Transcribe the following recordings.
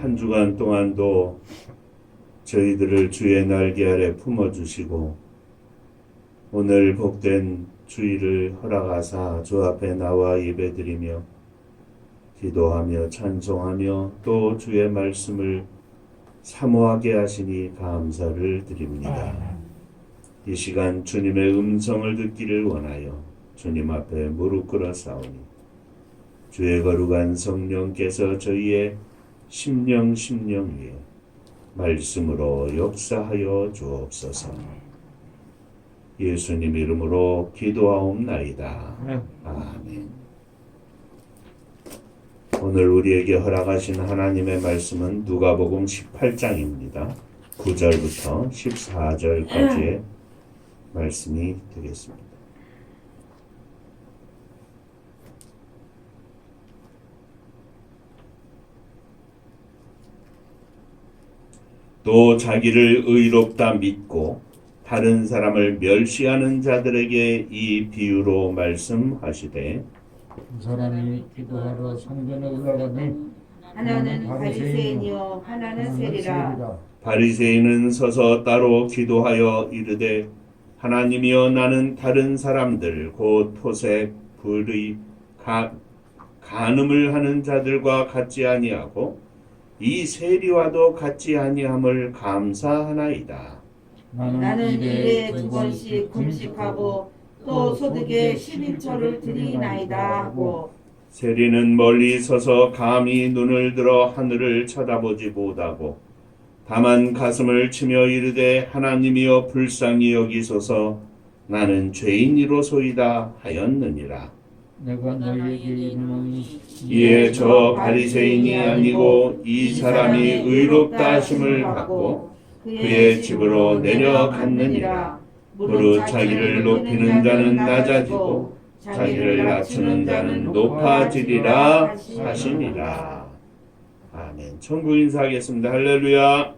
한 주간 동안도 저희들을 주의 날개 아래 품어주시고 오늘 복된 주일을 허락하사 주 앞에 나와 예배드리며 기도하며 찬송하며 또 주의 말씀을 사모하게 하시니 감사를 드립니다. 이 시간 주님의 음성을 듣기를 원하여 주님 앞에 무릎 꿇어 싸우니 주의 거룩한 성령께서 저희의 심령 위에 말씀으로 역사하여 주옵소서. 예수님 이름으로 기도하옵나이다. 아멘. 오늘 우리에게 허락하신 하나님의 말씀은 누가복음 18장입니다. 9절부터 14절까지의 말씀이 되겠습니다. 또 자기를 의롭다 믿고 다른 사람을 멸시하는 자들에게 이 비유로 말씀하시되 두 사람이 기도하러 성전에 올라가니 하나는 바리새인이요 하나는 세리라. 바리새인은 서서 따로 기도하여 이르되 하나님이여 나는 다른 사람들 곧 토색, 불의, 간음을 하는 자들과 같지 아니하고 이 세리와도 같지 아니함을 감사하나이다. 나는 일에 2번씩 금식하고 또 소득의 11조를 드리나이다 하고 세리는 멀리 서서 감히 눈을 들어 하늘을 쳐다보지 못하고 다만 가슴을 치며 이르되 하나님이여 불쌍히 여기소서 나는 죄인이로소이다 하였느니라. 내가 너희에게 이르노니 이에 저 바리새인이 아니고 이 사람이 의롭다 하심을 받고 그의 집으로 내려갔느니라. 무릇 자기를 높이는 자는 낮아지고 자기를 낮추는 자는 높아지리라 하시니라. 아멘. 천국 인사하겠습니다. 할렐루야.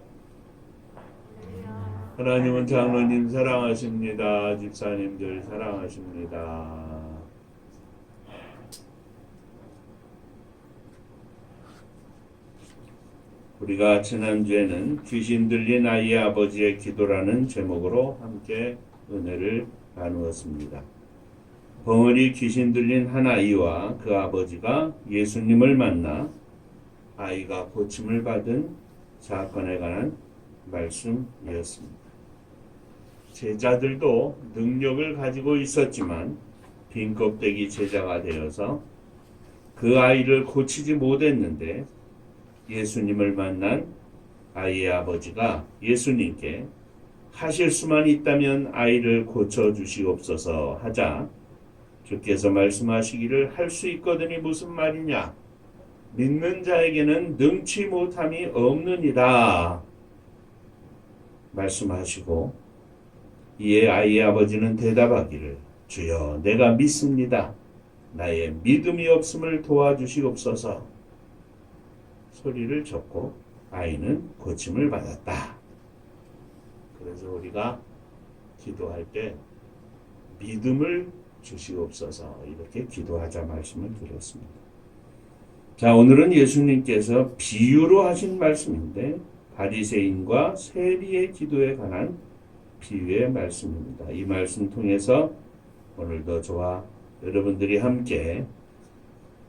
하나님은 장로님 사랑하십니다. 집사님들 사랑하십니다. 우리가 지난주에는 귀신 들린 아이의 아버지의 기도라는 제목으로 함께 은혜를 나누었습니다. 벙어리 귀신 들린 한 아이와 그 아버지가 예수님을 만나 아이가 고침을 받은 사건에 관한 말씀이었습니다. 제자들도 능력을 가지고 있었지만 빈 껍데기 제자가 되어서 그 아이를 고치지 못했는데 예수님을 만난 아이의 아버지가 예수님께 하실 수만 있다면 아이를 고쳐주시옵소서 하자 주께서 말씀하시기를 할 수 있거든이 무슨 말이냐? 믿는 자에게는 능치 못함이 없느니라 말씀하시고 이에 아이의 아버지는 대답하기를 주여 내가 믿습니다. 나의 믿음이 없음을 도와주시옵소서 소리를 쳤고 아이는 고침을 받았다. 그래서 우리가 기도할 때 믿음을 주시옵소서 이렇게 기도하자 말씀을 드렸습니다. 자, 오늘은 예수님께서 비유로 하신 말씀인데 바리새인과 세리의 기도에 관한 비유의 말씀입니다. 이 말씀 통해서 오늘도 저와 여러분들이 함께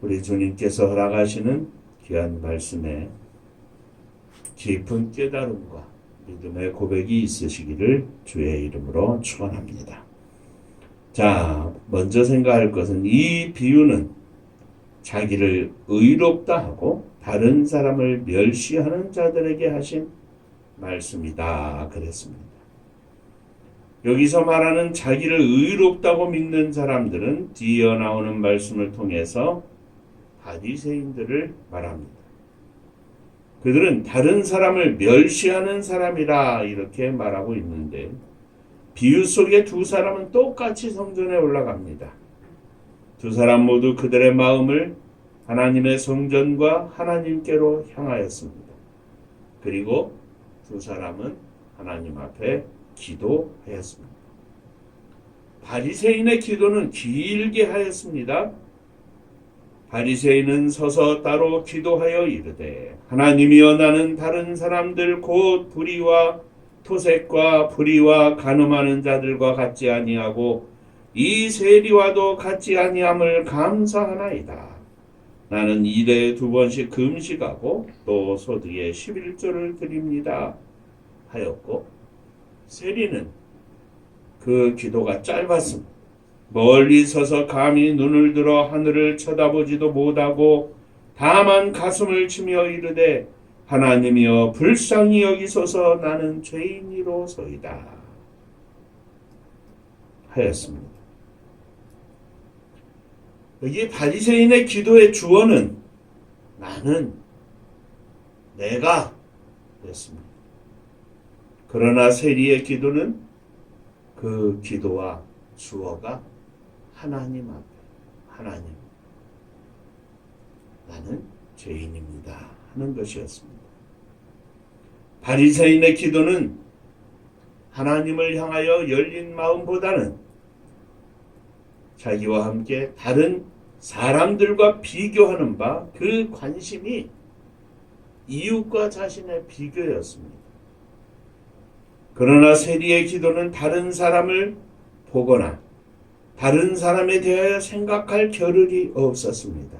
우리 주님께서 허락하시는 귀한 말씀에 깊은 깨달음과 믿음의 고백이 있으시기를 주의 이름으로 축원합니다. 자, 먼저 생각할 것은 이 비유는 자기를 의롭다 하고 다른 사람을 멸시하는 자들에게 하신 말씀이다 그랬습니다. 여기서 말하는 자기를 의롭다고 믿는 사람들은 뒤이어 나오는 말씀을 통해서 바리새인들을 말합니다. 그들은 다른 사람을 멸시하는 사람이라 이렇게 말하고 있는데 비유 속의 두 사람은 똑같이 성전에 올라갑니다. 두 사람 모두 그들의 마음을 하나님의 성전과 하나님께로 향하였습니다. 그리고 두 사람은 하나님 앞에 기도하였습니다. 바리새인의 기도는 길게 하였습니다. 바리새인은 서서 따로 기도하여 이르되 하나님이여 나는 다른 사람들 곧 불의와 토색과 불의와 간음하는 자들과 같지 아니하고 이 세리와도 같지 아니함을 감사하나이다. 나는 일에 2번씩 금식하고 또 소득의 11조를 드립니다 하였고, 세리는 그 기도가 짧았습니다. 멀리 서서 감히 눈을 들어 하늘을 쳐다보지도 못하고 다만 가슴을 치며 이르되 하나님이여 불쌍히 여기소서 나는 죄인이로소이다 하였습니다. 여기 바리새인의 기도의 주어는 나는, 내가 였습니다. 그러나 세리의 기도는 그 기도와 주어가 하나님 앞에, 하나님, 나는 죄인입니다 하는 것이었습니다. 바리새인의 기도는 하나님을 향하여 열린 마음보다는 자기와 함께 다른 사람들과 비교하는 바 그 관심이 이웃과 자신의 비교였습니다. 그러나 세리의 기도는 다른 사람을 보거나 다른 사람에 대하여 생각할 겨를이 없었습니다.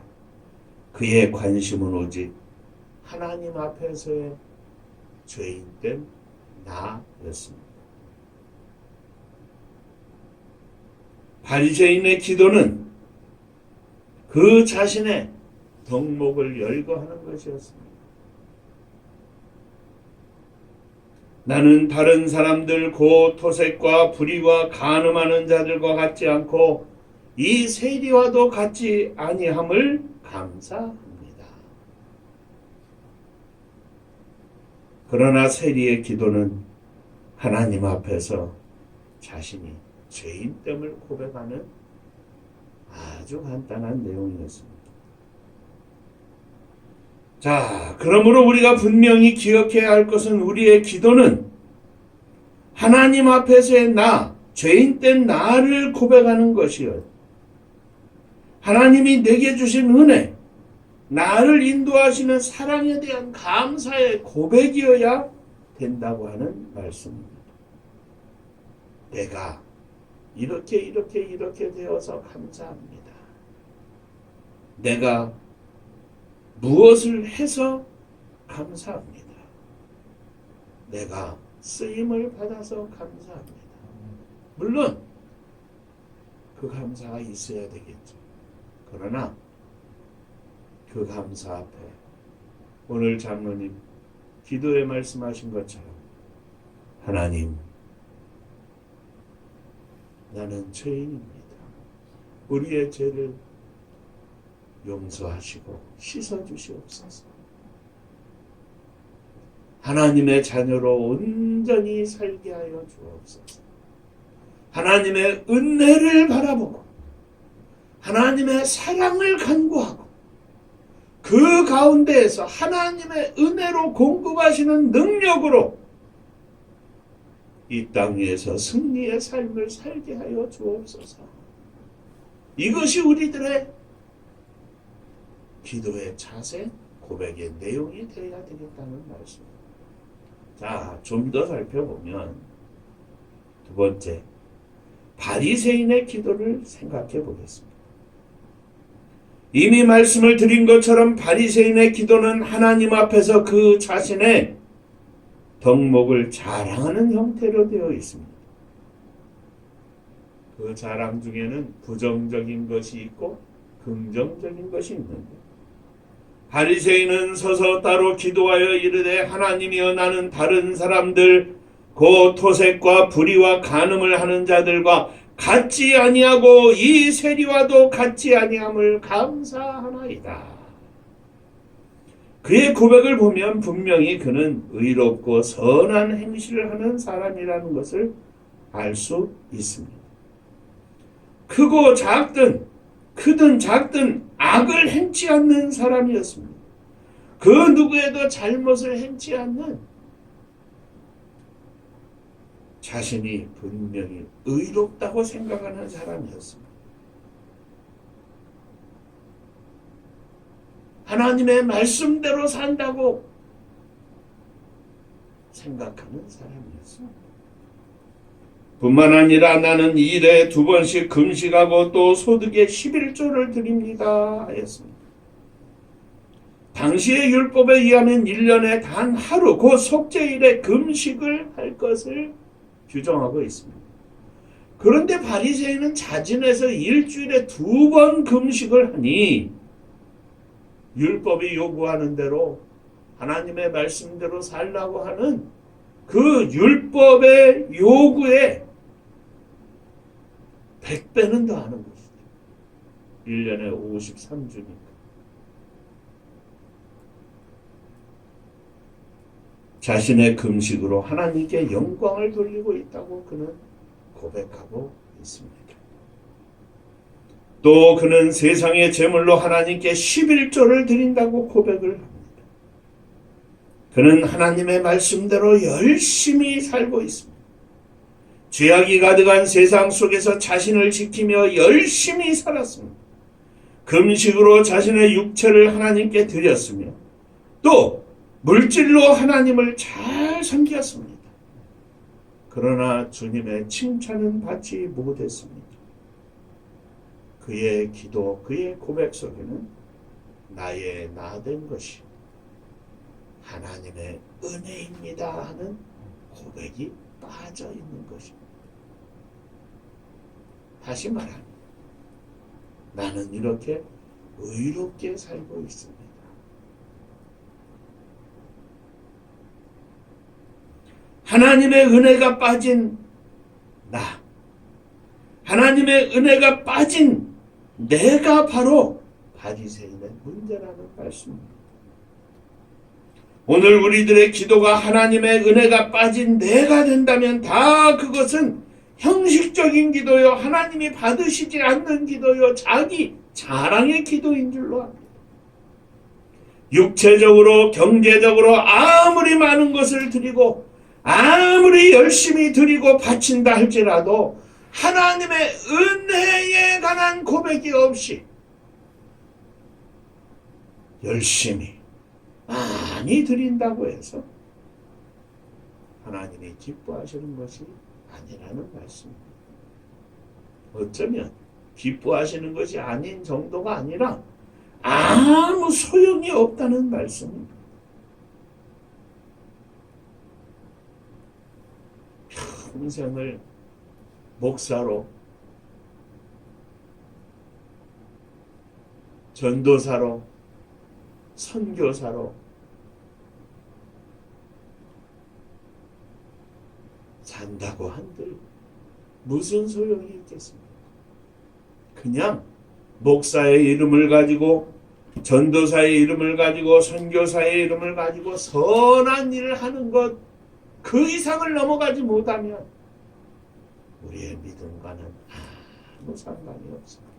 그의 관심은 오직 하나님 앞에서의 죄인된 나였습니다. 바리새인의 기도는 그 자신의 덕목을 열거하는 것이었습니다. 나는 다른 사람들 곧 토색과 불의와 간음하는 자들과 같지 않고 이 세리와도 같지 아니함을 감사합니다. 그러나 세리의 기도는 하나님 앞에서 자신이 죄인됨을 고백하는 아주 간단한 내용이었습니다. 자, 그러므로 우리가 분명히 기억해야 할 것은 우리의 기도는 하나님 앞에서의 나, 죄인된 나를 고백하는 것이요. 하나님이 내게 주신 은혜, 나를 인도하시는 사랑에 대한 감사의 고백이어야 된다고 하는 말씀입니다. 내가 이렇게 되어서 감사합니다. 내가 무엇을 해서 감사합니다. 내가 쓰임을 받아서 감사합니다. 물론 그 감사가 있어야 되겠죠. 그러나 그 감사 앞에 오늘 장로님 기도에 말씀하신 것처럼 하나님, 나는 죄인입니다. 우리의 죄를 용서하시고 씻어주시옵소서. 하나님의 자녀로 온전히 살게 하여 주옵소서. 하나님의 은혜를 바라보고 하나님의 사랑을 간구하고 그 가운데에서 하나님의 은혜로 공급하시는 능력으로 이 땅 위에서 승리의 삶을 살게 하여 주옵소서. 이것이 우리들의 기도의 자세, 고백의 내용이 되어야 되겠다는 말씀입니다. 자, 좀 더 살펴보면 두 번째, 바리새인의 기도를 생각해 보겠습니다. 이미 말씀을 드린 것처럼 바리새인의 기도는 하나님 앞에서 그 자신의 덕목을 자랑하는 형태로 되어 있습니다. 그 자랑 중에는 부정적인 것이 있고 긍정적인 것이 있는데, 바리새인은 서서 따로 기도하여 이르되 하나님이여 나는 다른 사람들 곧 토색과 불의와 간음을 하는 자들과 같지 아니하고 이 세리와도 같지 아니함을 감사하나이다. 그의 고백을 보면 분명히 그는 의롭고 선한 행실을 하는 사람이라는 것을 알 수 있습니다. 크고 작든 크든 작든 악을 행치 않는 사람이었습니다. 그 누구에도 잘못을 행치 않는, 자신이 분명히 의롭다고 생각하는 사람이었습니다. 하나님의 말씀대로 산다고 생각하는 사람이었습니다. 뿐만 아니라 나는 일에 2번씩 금식하고 또 소득의 11조를 드립니다 하였습니다. 당시의 율법에 의하면 1년에 단 하루 곧 속죄일에 금식을 할 것을 규정하고 있습니다. 그런데 바리새인은 자진해서 일주일에 2번 금식을 하니 율법이 요구하는 대로 하나님의 말씀대로 살라고 하는 그 율법의 요구에 100배는 더하는 것이죠. 1년에 53주니까. 자신의 금식으로 하나님께 영광을 돌리고 있다고 그는 고백하고 있습니다. 또 그는 세상의 제물로 하나님께 11조를 드린다고 고백을 합니다. 그는 하나님의 말씀대로 열심히 살고 있습니다. 죄악이 가득한 세상 속에서 자신을 지키며 열심히 살았습니다. 금식으로 자신의 육체를 하나님께 드렸으며 또 물질로 하나님을 잘 섬겼습니다. 그러나 주님의 칭찬은 받지 못했습니다. 그의 기도, 그의 고백 속에는 나의 나된 것이 하나님의 은혜입니다 하는 고백이 빠져 있는 것입니다. 다시 말하면 나는 이렇게 의롭게 살고 있습니다. 하나님의 은혜가 빠진 나, 하나님의 은혜가 빠진 내가 바로 바리새인의 문제라는 말씀입니다. 오늘 우리들의 기도가 하나님의 은혜가 빠진 내가 된다면 다 그것은 형식적인 기도요, 하나님이 받으시지 않는 기도요, 자기 자랑의 기도인 줄로 압니다. 육체적으로, 경제적으로 아무리 많은 것을 드리고 아무리 열심히 드리고 바친다 할지라도 하나님의 은혜에 관한 고백이 없이 열심히 많이 드린다고 해서 하나님이 기뻐하시는 것이 아니라는 말씀입니다. 어쩌면 기뻐하시는 것이 아닌 정도가 아니라 아무 소용이 없다는 말씀입니다. 평생을 목사로, 전도사로, 선교사로 산다고 한들 무슨 소용이 있겠습니까? 그냥 목사의 이름을 가지고, 전도사의 이름을 가지고, 선교사의 이름을 가지고 선한 일을 하는 것, 그 이상을 넘어가지 못하면 우리의 믿음과는 아무 상관이 없습니다.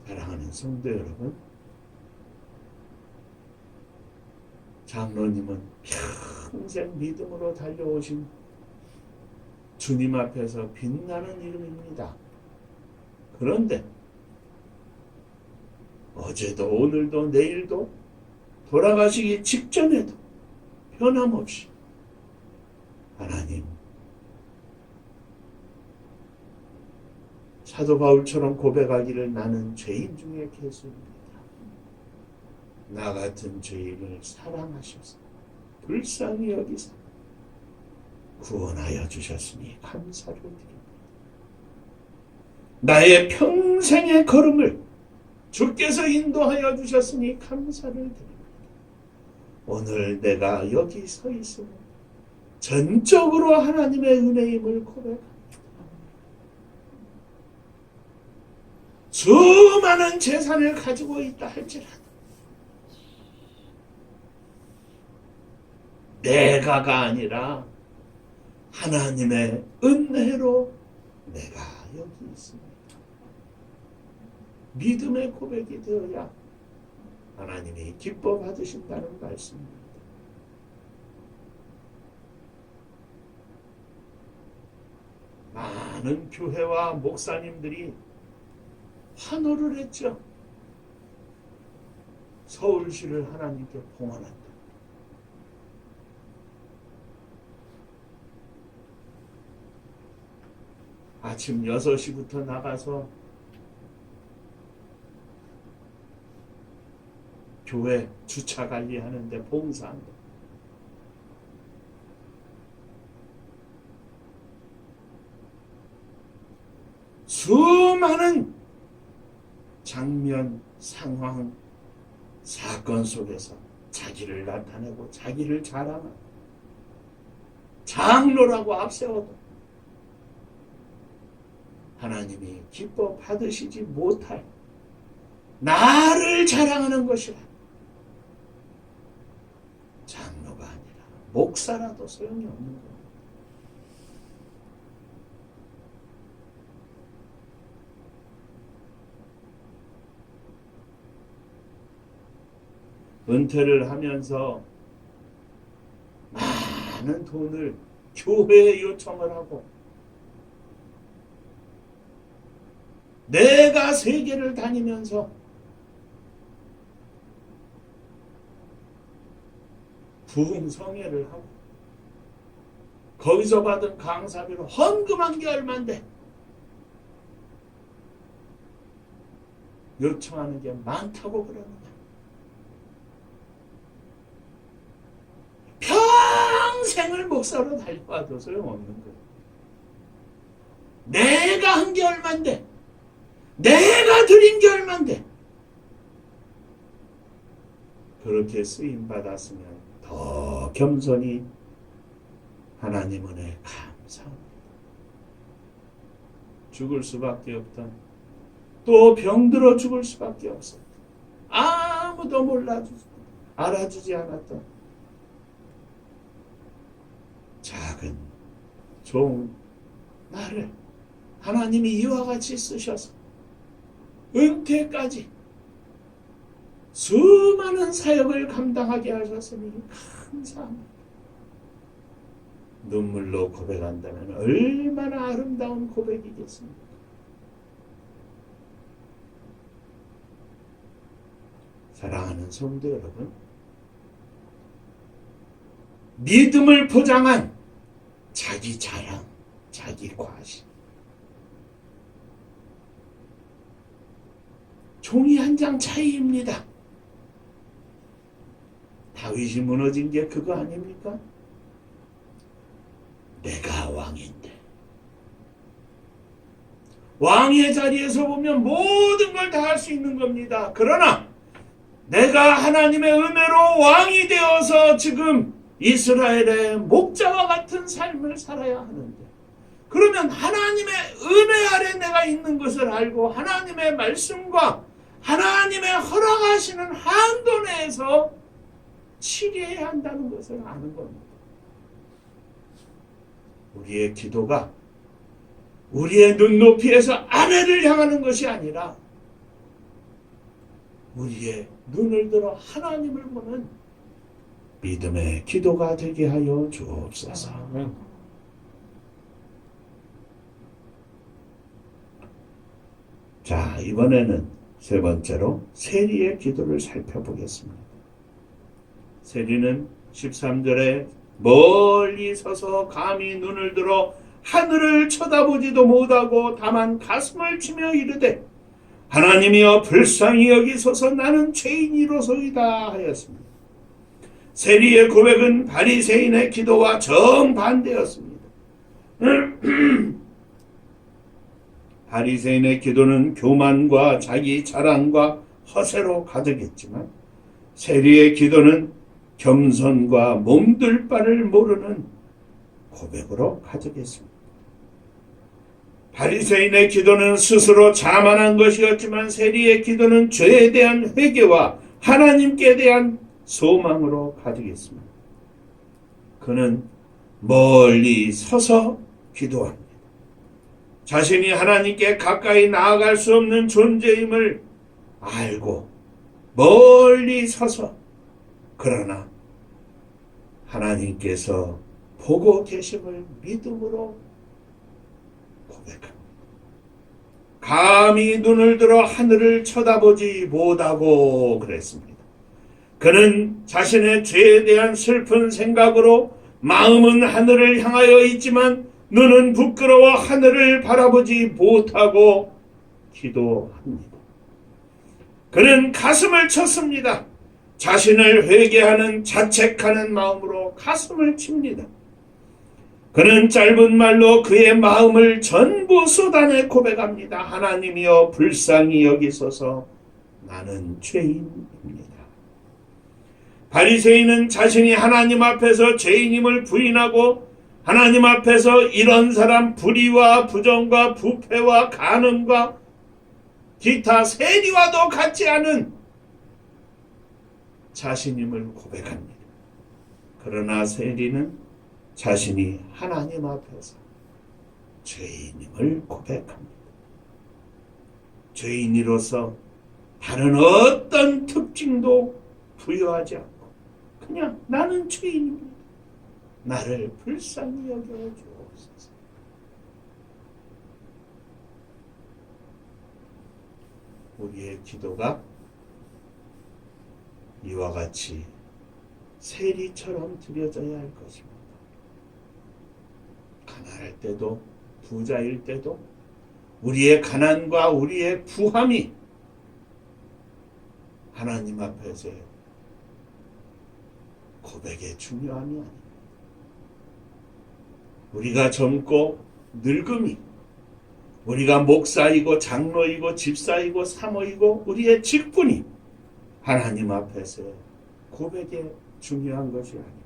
사랑하는 성도 여러분, 장로님은 평생 믿음으로 달려오신 주님 앞에서 빛나는 이름입니다. 그런데 어제도 오늘도 내일도 돌아가시기 직전에도 변함없이 하나님, 사도 바울처럼 고백하기를 나는 죄인 중에 괴수입니다. 나 같은 죄인을 사랑하셔서 불쌍히 여기사 구원하여 주셨으니 감사를 드립니다. 나의 평생의 걸음을 주께서 인도하여 주셨으니 감사를 드립니다. 오늘 내가 여기 서 있으면 전적으로 하나님의 은혜임을 고백합니다. 수많은 재산을 가지고 있다 할지라도 내가가 아니라 하나님의 은혜로 내가 여기 있습니다. 믿음의 고백이 되어야 하나님이 기뻐 받으신다는 말씀입니다. 많은 교회와 목사님들이 환호를 했죠. 서울시를 하나님께 봉헌한다. 아침 6시부터 나가서 교회 주차 관리하는데 봉사한다. 수많은 장면, 상황, 사건 속에서 자기를 나타내고 자기를 자랑하고 장로라고 앞세워도 하나님이 기뻐 받으시지 못할 나를 자랑하는 것이라. 장로가 아니라 목사라도 소용이 없는 거예요. 은퇴를 하면서 많은 돈을 교회에 요청을 하고 내가 세계를 다니면서 부흥성회를 하고 거기서 받은 강사비로 헌금한 게 얼만데 요청하는 게 많다고 그러느냐. 평생을 목사로 달려와도 소용없는 거예요. 내가 한 게 얼만데, 내가 드린 게 얼만데. 그렇게 쓰임받았으면 더 겸손히 하나님 은혜 감사합니다. 죽을 수밖에 없던, 또 병들어 죽을 수밖에 없었던, 아무도 알아주지 않았던 작은 좋은 나를 하나님이 이와 같이 쓰셔서 은퇴까지 수많은 사역을 감당하게 하셨으니 감사합니다. 눈물로 고백한다면 얼마나 아름다운 고백이겠습니까? 사랑하는 성도 여러분, 믿음을 포장한 자기 자랑, 자기 과시. 종이 한 장 차이입니다. 다윗이 무너진 게 그거 아닙니까? 내가 왕인데. 왕의 자리에서 보면 모든 걸 다 할 수 있는 겁니다. 그러나 내가 하나님의 은혜로 왕이 되어서 지금 이스라엘의 목자와 같은 삶을 살아야 하는데, 그러면 하나님의 은혜 아래 내가 있는 것을 알고 하나님의 말씀과 하나님의 허락하시는 한도 내에서 치리해야 한다는 것을 아는 겁니다. 우리의 기도가 우리의 눈높이에서 아래를 향하는 것이 아니라 우리의 눈을 들어 하나님을 보는 믿음의 기도가 되게 하여 주옵소서. 자, 이번에는 세 번째로 세리의 기도를 살펴보겠습니다. 세리는 13절에 멀리 서서 감히 눈을 들어 하늘을 쳐다보지도 못하고 다만 가슴을 치며 이르되 하나님이여 불쌍히 여기소서 나는 죄인이로소이다 하였습니다. 세리의 고백은 바리새인의 기도와 정반대였습니다. 바리새인의 기도는 교만과 자기 자랑과 허세로 가득했지만 세리의 기도는 겸손과 몸둘 바를 모르는 고백으로 가득했습니다. 바리새인의 기도는 스스로 자만한 것이었지만 세리의 기도는 죄에 대한 회개와 하나님께 대한 소망으로 가득했습니다. 그는 멀리 서서 기도합니다. 자신이 하나님께 가까이 나아갈 수 없는 존재임을 알고 멀리 서서, 그러나 하나님께서 보고 계심을 믿음으로 고백합니다. 감히 눈을 들어 하늘을 쳐다보지 못하고 그랬습니다. 그는 자신의 죄에 대한 슬픈 생각으로 마음은 하늘을 향하여 있지만 눈은 부끄러워 하늘을 바라보지 못하고 기도합니다. 그는 가슴을 쳤습니다. 자신을 회개하는 자책하는 마음으로 가슴을 칩니다. 그는 짧은 말로 그의 마음을 전부 쏟아내 고백합니다. 하나님이여 불쌍히 여기소서 나는 죄인입니다. 바리새인은 자신이 하나님 앞에서 죄인임을 부인하고 하나님 앞에서 이런 사람 불의와 부정과 부패와 간음과 기타 세리와도 같지 않은 자신임을 고백합니다. 그러나 세리는 자신이 하나님 앞에서 죄인임을 고백합니다. 죄인으로서 다른 어떤 특징도 부여하지 않고 그냥 나는 죄인입니다. 나를 불쌍히 여겨주옵소서. 우리의 기도가 이와 같이 세리처럼 드려져야 할 것입니다. 가난할 때도 부자일 때도 우리의 가난과 우리의 부함이 하나님 앞에서의 고백의 중요함이 아닙니다. 우리가 젊고 늙음이 우리가 목사이고 장로이고 집사이고 사모이고 우리의 직분이 하나님 앞에서의 고백의 중요한 것이 아닙니다.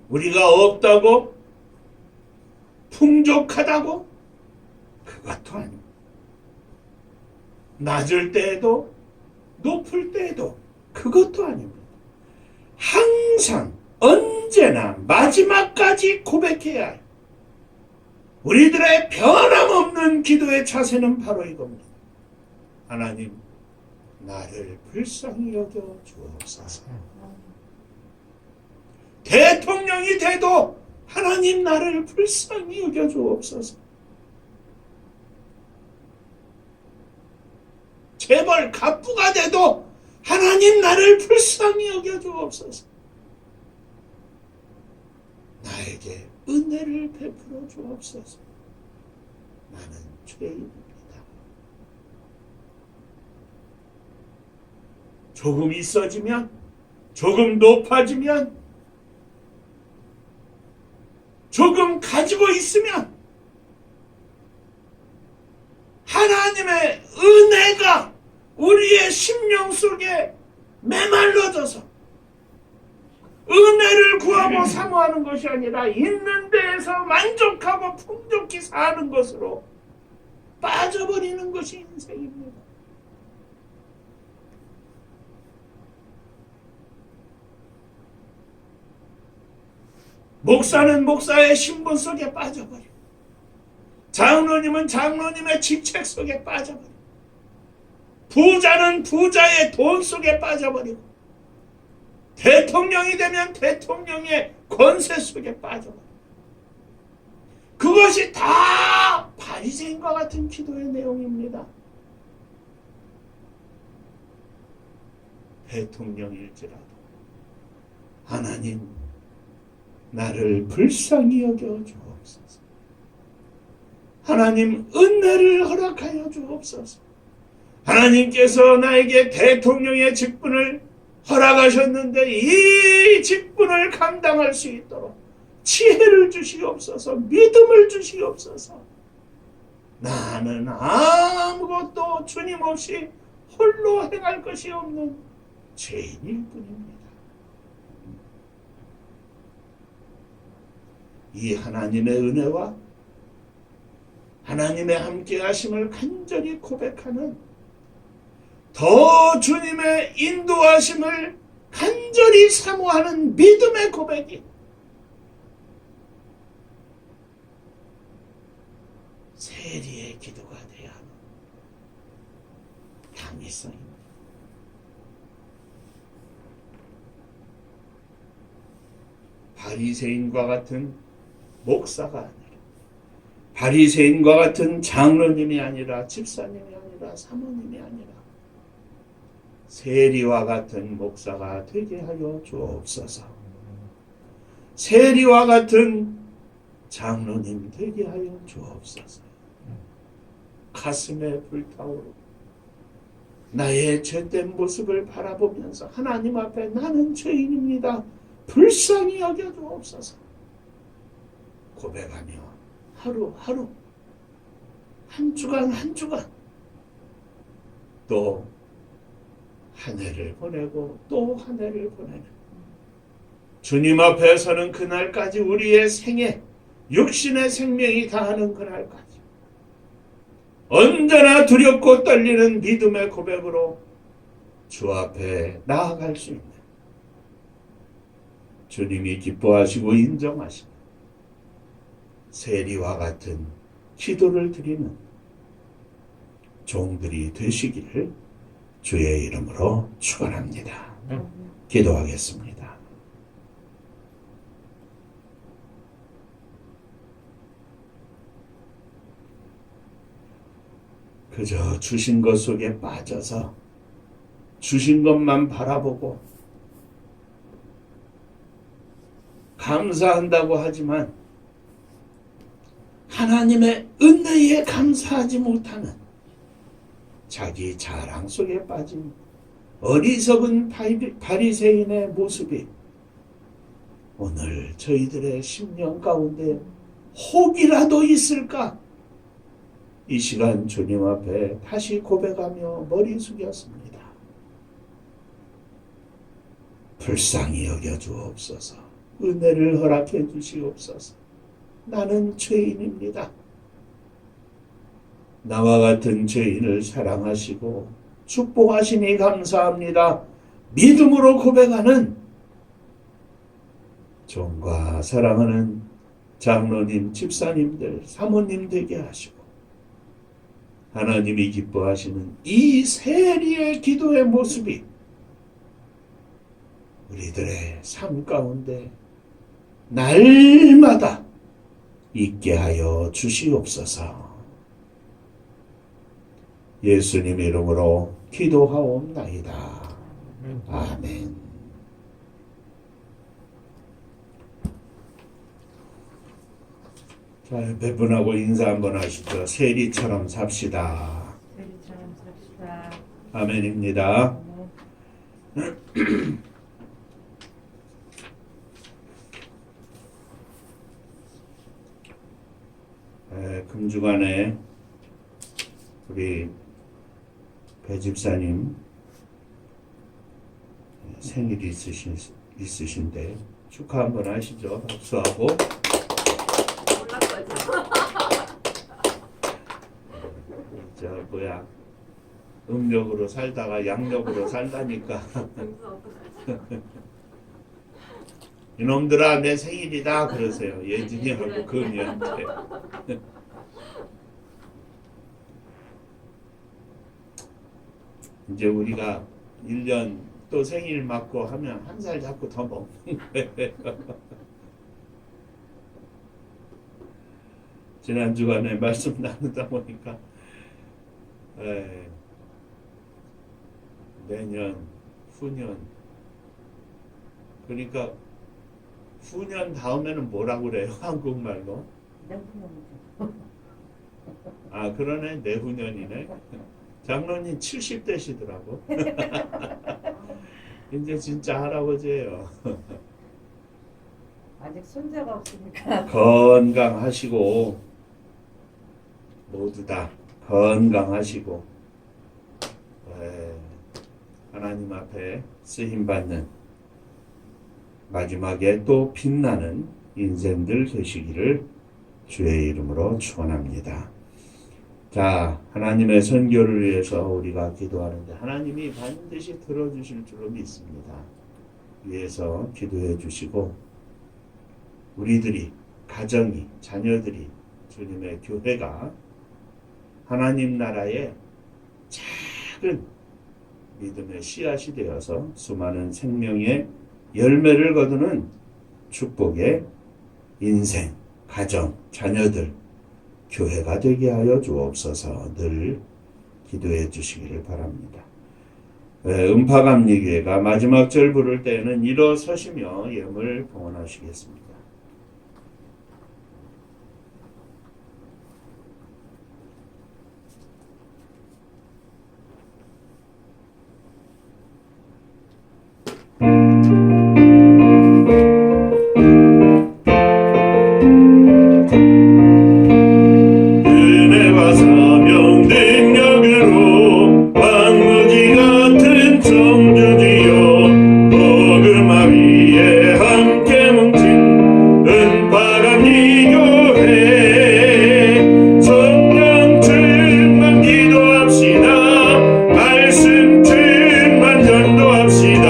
우리가 없다고 풍족하다고 그것도 아닙니다. 낮을 때에도 높을 때에도 그것도 아닙니다. 항상 언제나 마지막까지 고백해야 해요. 우리들의 변함없는 기도의 자세는 바로 이겁니다. 하나님 나를 불쌍히 여겨 주옵소서. 대통령이 돼도 하나님 나를 불쌍히 여겨 주옵소서. 재벌 갑부가 돼도 하나님 나를 불쌍히 여겨 주옵소서. 나에게 은혜를 베풀어 주옵소서. 나는 죄인입니다. 조금 있어지면, 조금 높아지면, 조금 가지고 있으면 하나님의 은혜가 우리의 심령 속에 메말라져서 은혜를 구하고 사모하는 것이 아니라 있는 데에서 만족하고 풍족히 사는 것으로 빠져버리는 것이 인생입니다. 목사는 목사의 신분 속에 빠져버리고 장로님은 장로님의 직책 속에 빠져버리고 부자는 부자의 돈 속에 빠져버리고 대통령이 되면 대통령의 권세 속에 빠져버리고 그것이 다 바리새인과 같은 기도의 내용입니다. 대통령일지라도 하나님 나를 불쌍히 여겨 주옵소서. 하나님 은혜를 허락하여 주옵소서. 하나님께서 나에게 대통령의 직분을 허락하셨는데 이 직분을 감당할 수 있도록 지혜를 주시옵소서. 믿음을 주시옵소서. 나는 아무것도 주님 없이 홀로 행할 것이 없는 죄인일 뿐입니다. 이 하나님의 은혜와 하나님의 함께하심을 간절히 고백하는 더 주님의 인도하심을 간절히 사모하는 믿음의 고백이 세리의 기도가 되어야 하는 당위성입니다. 바리새인과 같은 목사가 아니라 바리새인과 같은 장로님이 아니라 집사님이 아니라 사모님이 아니라 세리와 같은 목사가 되게 하여 주옵소서. 세리와 같은 장로님 되게 하여 주옵소서. 가슴에 불타오르고 나의 죄된 모습을 바라보면서 하나님 앞에 나는 죄인입니다. 불쌍히 여겨 주옵소서. 고백하며 하루하루 한 주간 한 주간 또 한 해를 보내고 또 한 해를 보내는 주님 앞에 서는 그날까지 우리의 생애 육신의 생명이 다하는 그날까지 언제나 두렵고 떨리는 믿음의 고백으로 주 앞에 나아갈 수 있는 주님이 기뻐하시고 인정하시는 세리와 같은 기도를 드리는 종들이 되시기를 주의 이름으로 축원합니다. 기도하겠습니다. 그저 주신 것 속에 빠져서 주신 것만 바라보고 감사한다고 하지만 하나님의 은혜에 감사하지 못하는 자기 자랑 속에 빠진 어리석은 바리새인의 모습이 오늘 저희들의 심령 가운데 혹이라도 있을까? 이 시간 주님 앞에 다시 고백하며 머리 숙였습니다. 불쌍히 여겨 주옵소서. 은혜를 허락해 주시옵소서. 나는 죄인입니다. 나와 같은 죄인을 사랑하시고 축복하시니 감사합니다. 믿음으로 고백하는 종과 사랑하는 장로님, 집사님들, 사모님 되게 하시고 하나님이 기뻐하시는 이 세리의 기도의 모습이 우리들의 삶 가운데 날마다 있게 하여 주시옵소서. 예수님 이름으로 기도하옵나이다. 아멘. 자, 옆에 분하고 인사 한번 하시죠. 세리처럼 삽시다. 세리처럼 삽시다. 아멘입니다. 금주간에 우리 배 집사님 생일이 있으신데 축하 한번 하시죠. 박수하고. 저 뭐야, 음력으로 살다가 양력으로 살다니까 이놈들아 내 생일이다 그러세요. 예진이하고 금이한테. 이제 우리가 1년 또 생일 맞고 하면 한 살 자꾸 더 먹는 거예요. 지난 주간에 말씀 나누다 보니까 내년, 후년, 그러니까 후년 다음에는 뭐라고 그래요? 한국말로? 아, 그러네. 내후년이네. 장로님 70대시더라고. 이제 진짜 할아버지예요. 아직 손자가 없으니까. 건강하시고 모두 다 건강하시고 하나님 앞에 쓰임받는 마지막에 또 빛나는 인생들 되시기를 주의 이름으로 축원합니다. 자, 하나님의 선교를 위해서 우리가 기도하는데 하나님이 반드시 들어주실 줄로 믿습니다. 위해서 기도해 주시고 우리들이, 가정이, 자녀들이, 주님의 교회가 하나님 나라의 작은 믿음의 씨앗이 되어서 수많은 생명의 열매를 거두는 축복의 인생, 가정, 자녀들, 교회가 되게 하여 주옵소서. 늘 기도해 주시기를 바랍니다. 음파감리교회가 마지막 절 부를 때에는 일어서시며 예물 봉헌하시겠습니다. 은혜와 사명 능력으로 황무지 같은 청주지여 복음화 위에 함께 뭉친 은파감리교회 성령 충만 기도합시다. 말씀 충만 전도합시다.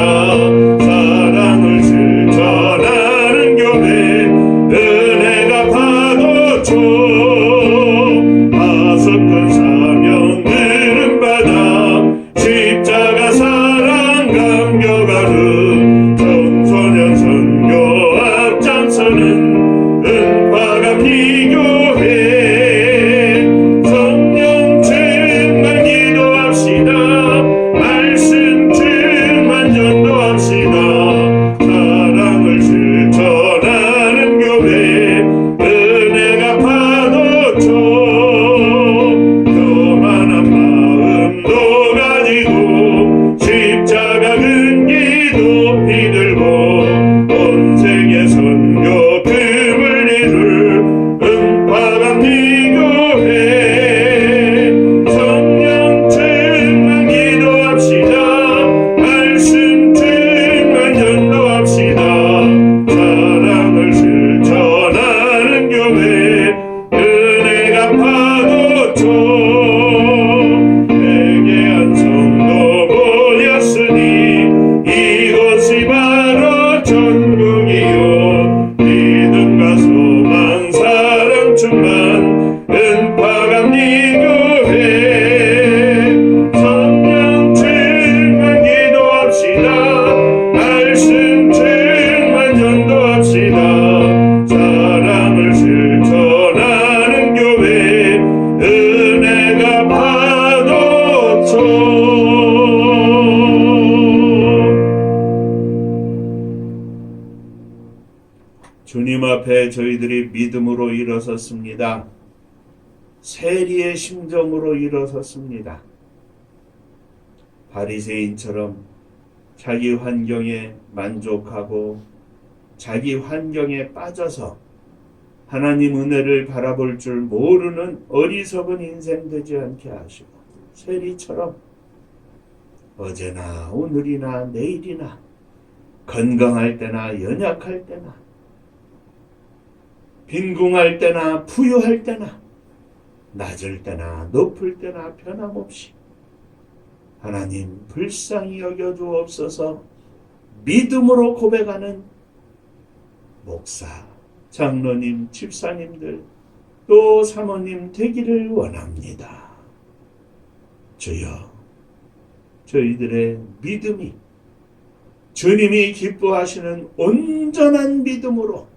사랑을 실천하는 교회 은혜가 파도쳐 큰 사명들은 받아 십자가 사랑 감격하는 청소년 선교 앞장서는 은파감리교회 성령 충만 기도합시다. 말씀 충만 전도합시다. 사랑을 실천하는 교회 은혜가 파도쳐 십자가 근기 높이 들고 온 세계 선교 틈을 이룰 은파감리교회 성령 충만 기도합시다. 말씀 충만 전도합시다. 사랑을 실천하는 교회 은혜가 파도쳐 회개한 성도 이것이 바로 천국이요 믿음과 소망 사랑 충만 은파감리교회 성령 충만 기도합시다. 말씀 충만 전도합시다. 사랑을 실천하는 교회 은혜가 파도쳐 주님 앞에 저희들이 믿음으로 일어섰습니다. 세리의 심정으로 일어섰습니다. 바리새인처럼 자기 환경에 만족하고 자기 환경에 빠져서 하나님 은혜를 바라볼 줄 모르는 어리석은 인생 되지 않게 하시고 세리처럼 어제나 오늘이나 내일이나 건강할 때나 연약할 때나 빈궁할 때나 부유할 때나 낮을 때나 높을 때나 변함없이 하나님 불쌍히 여겨 주옵소서. 믿음으로 고백하는 목사, 장로님, 집사님들 또 사모님 되기를 원합니다. 주여, 저희들의 믿음이 주님이 기뻐하시는 온전한 믿음으로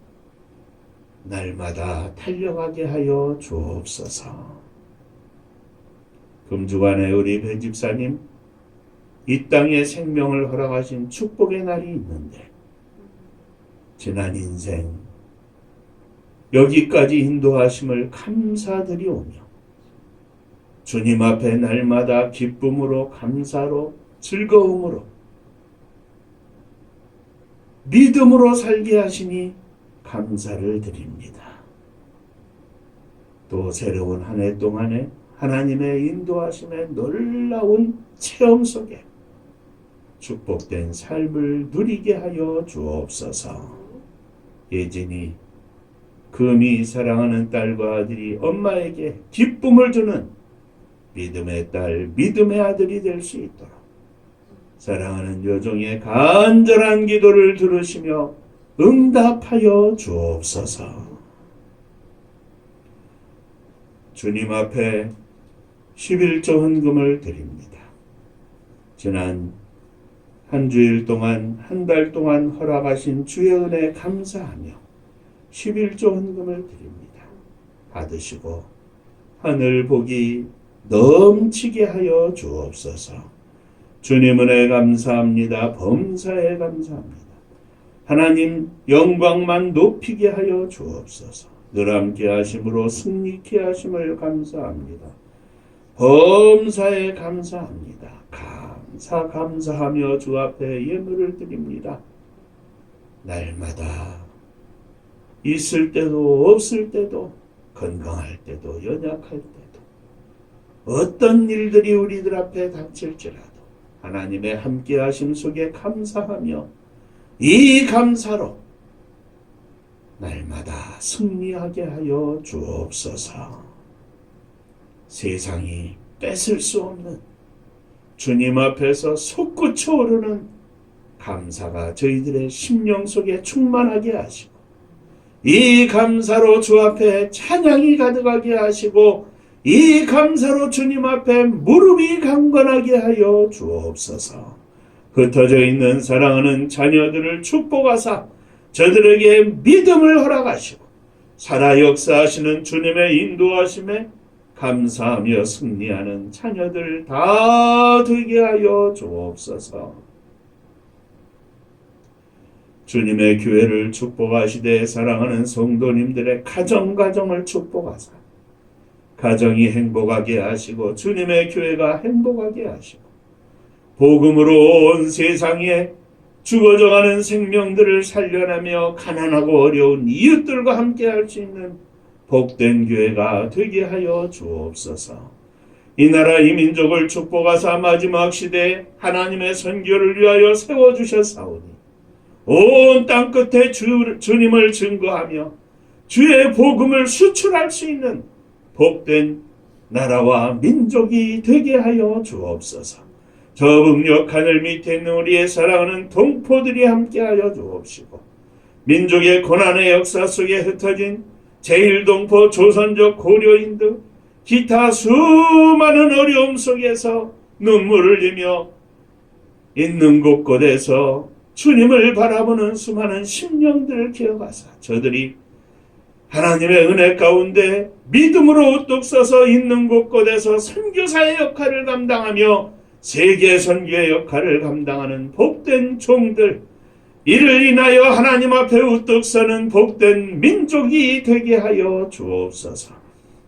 날마다 달려가게 하여 주옵소서. 금주간에 우리 배 집사님 이 땅에 생명을 허락하신 축복의 날이 있는데 지난 인생 여기까지 인도하심을 감사드리오며 주님 앞에 날마다 기쁨으로 감사로 즐거움으로 믿음으로 살게 하시니 감사를 드립니다. 또 새로운 한 해 동안에 하나님의 인도하심의 놀라운 체험 속에 축복된 삶을 누리게 하여 주옵소서. 예진이 금이 사랑하는 딸과 아들이 엄마에게 기쁨을 주는 믿음의 딸, 믿음의 아들이 될 수 있도록 사랑하는 여종의 간절한 기도를 들으시며 응답하여 주옵소서. 주님 앞에 11조 헌금을 드립니다. 지난 한 주일 동안, 한 달 동안 허락하신 주의 은혜 감사하며 11조 헌금을 드립니다. 받으시고 하늘 복이 넘치게 하여 주옵소서. 주님 은혜 감사합니다. 범사에 감사합니다. 하나님 영광만 높이게 하여 주옵소서. 늘 함께 하심으로 승리케 하심을 감사합니다. 범사에 감사합니다. 감사하며 주 앞에 예물을 드립니다. 날마다 있을 때도 없을 때도 건강할 때도 연약할 때도 어떤 일들이 우리들 앞에 닥칠지라도 하나님의 함께 하심 속에 감사하며 이 감사로 날마다 승리하게 하여 주옵소서. 세상이 뺏을 수 없는 주님 앞에서 솟구쳐 오르는 감사가 저희들의 심령 속에 충만하게 하시고 이 감사로 주 앞에 찬양이 가득하게 하시고 이 감사로 주님 앞에 무릎이 강건하게 하여 주옵소서. 흩어져 있는 사랑하는 자녀들을 축복하사 저들에게 믿음을 허락하시고 살아 역사하시는 주님의 인도하심에 감사하며 승리하는 자녀들 다 되게 하여 주옵소서. 주님의 교회를 축복하시되 사랑하는 성도님들의 가정을 축복하사 가정이 행복하게 하시고 주님의 교회가 행복하게 하시고 복음으로 온 세상에 죽어져가는 생명들을 살려내며 가난하고 어려운 이웃들과 함께 할 수 있는 복된 교회가 되게 하여 주옵소서. 이 나라 이 민족을 축복하사 마지막 시대에 하나님의 선교를 위하여 세워주셨사오니 온 땅 끝에 주님을 증거하며 주의 복음을 수출할 수 있는 복된 나라와 민족이 되게 하여 주옵소서. 저 북녘 하늘 밑에 있는 우리의 사랑하는 동포들이 함께하여 주옵시고 민족의 고난의 역사 속에 흩어진 제1동포 조선족 고려인 등 기타 수많은 어려움 속에서 눈물을 흘리며 있는 곳곳에서 주님을 바라보는 수많은 심령들을 기억하사 저들이 하나님의 은혜 가운데 믿음으로 우뚝 서서 있는 곳곳에서 선교사의 역할을 감당하며 세계 선교의 역할을 감당하는 복된 종들, 이를 인하여 하나님 앞에 우뚝 서는 복된 민족이 되게 하여 주옵소서.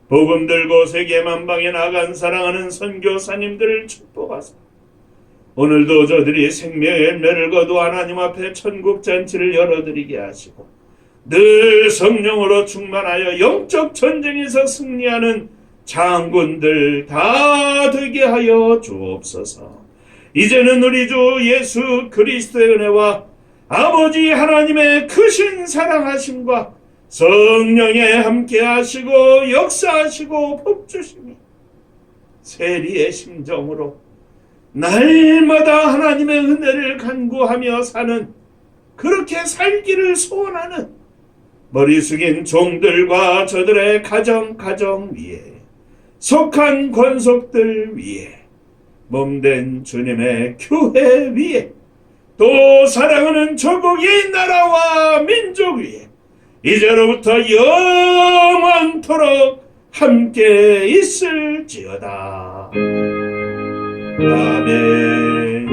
복음 들고 세계 만방에 나간 사랑하는 선교사님들을 축복하사 오늘도 저들이 생명의 열매를 거두어 하나님 앞에 천국 잔치를 열어드리게 하시고 늘 성령으로 충만하여 영적 전쟁에서 승리하는 장군들 다 되게 하여 주옵소서. 이제는 우리 주 예수 그리스도의 은혜와 아버지 하나님의 크신 사랑하심과 성령의 함께 하시고 역사하시고 복주심이 세리의 심정으로 날마다 하나님의 은혜를 간구하며 사는 그렇게 살기를 소원하는 머리 숙인 종들과 저들의 가정 위에 속한 권속들 위에 몸된 주님의 교회 위에 또 사랑하는 조국의 나라와 민족 위에 이제로부터 영원토록 함께 있을지어다. 아멘.